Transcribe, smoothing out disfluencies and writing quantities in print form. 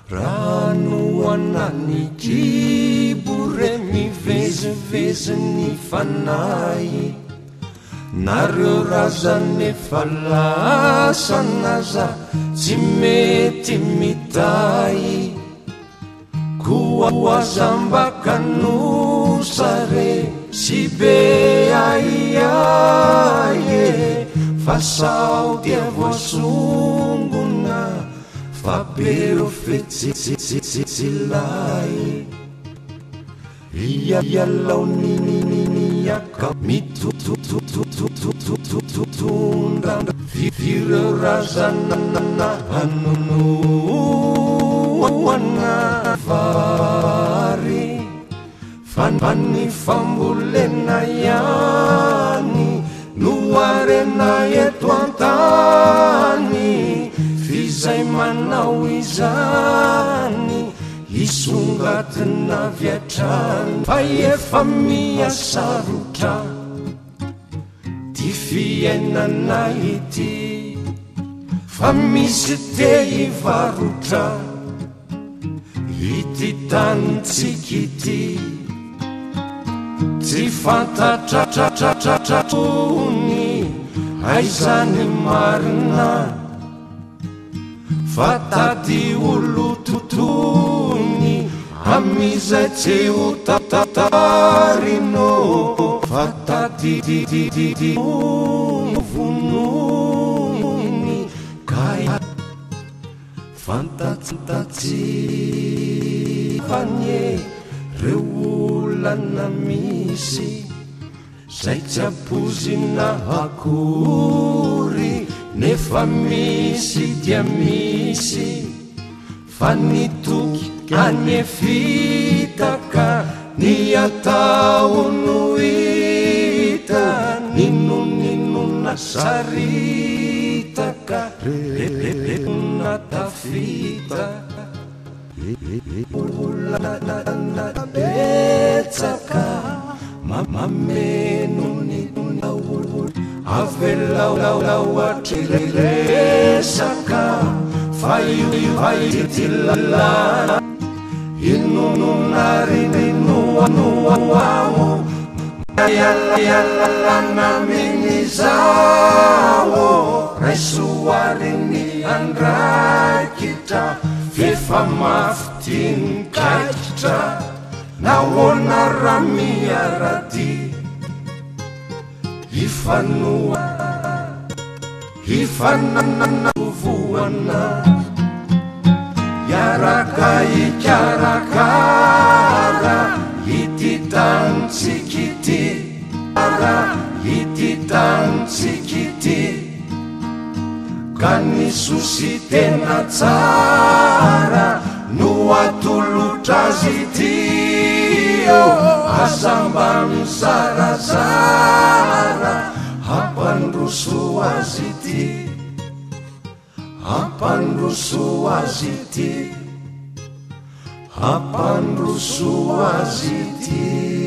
Rano anany kibore mivezivezy ny fanahy, nareo razany efa lasanaza tsy mety mitay, koa zambakanosare sy be aiaie, fa sao dia voasongona fa pero fetsilay, ialau niniaka mitututututututunda vireo razanana hanonoana vary, fanbany fambolena yani noarena eto antany, fizay manao izany isongatina viatrany, fa efa miasarotra ty fiainana ity, fa misy te hivarotra ity tanitsika ity, tsy fantatratratratrony aizany marina, fa tady olo totony amizay tsy ho tatarino, fa tady vonony kay fantatsivanye reo olana misy zay tsy apozina akory, nefa misy dia misy fa nitoky anyefitaka ny atao no hita, ninonina saritaka na tafita, olana betsaka mameno ny olo avelau atreresaka, fa ititilala inononarinoanoao yalalana minizao, raisoarini andraikitra fefa mafitinkakitra, nahoana raha miarady ifanana voana, iaraka ikarakara ity tanitsika ity, ity tanitsika ity, ka ny sosy tena tsara no atolotra azy ity, azamba mizarazara hampandroso azy ity, hampandroso azy ity, hampandroso azy ity.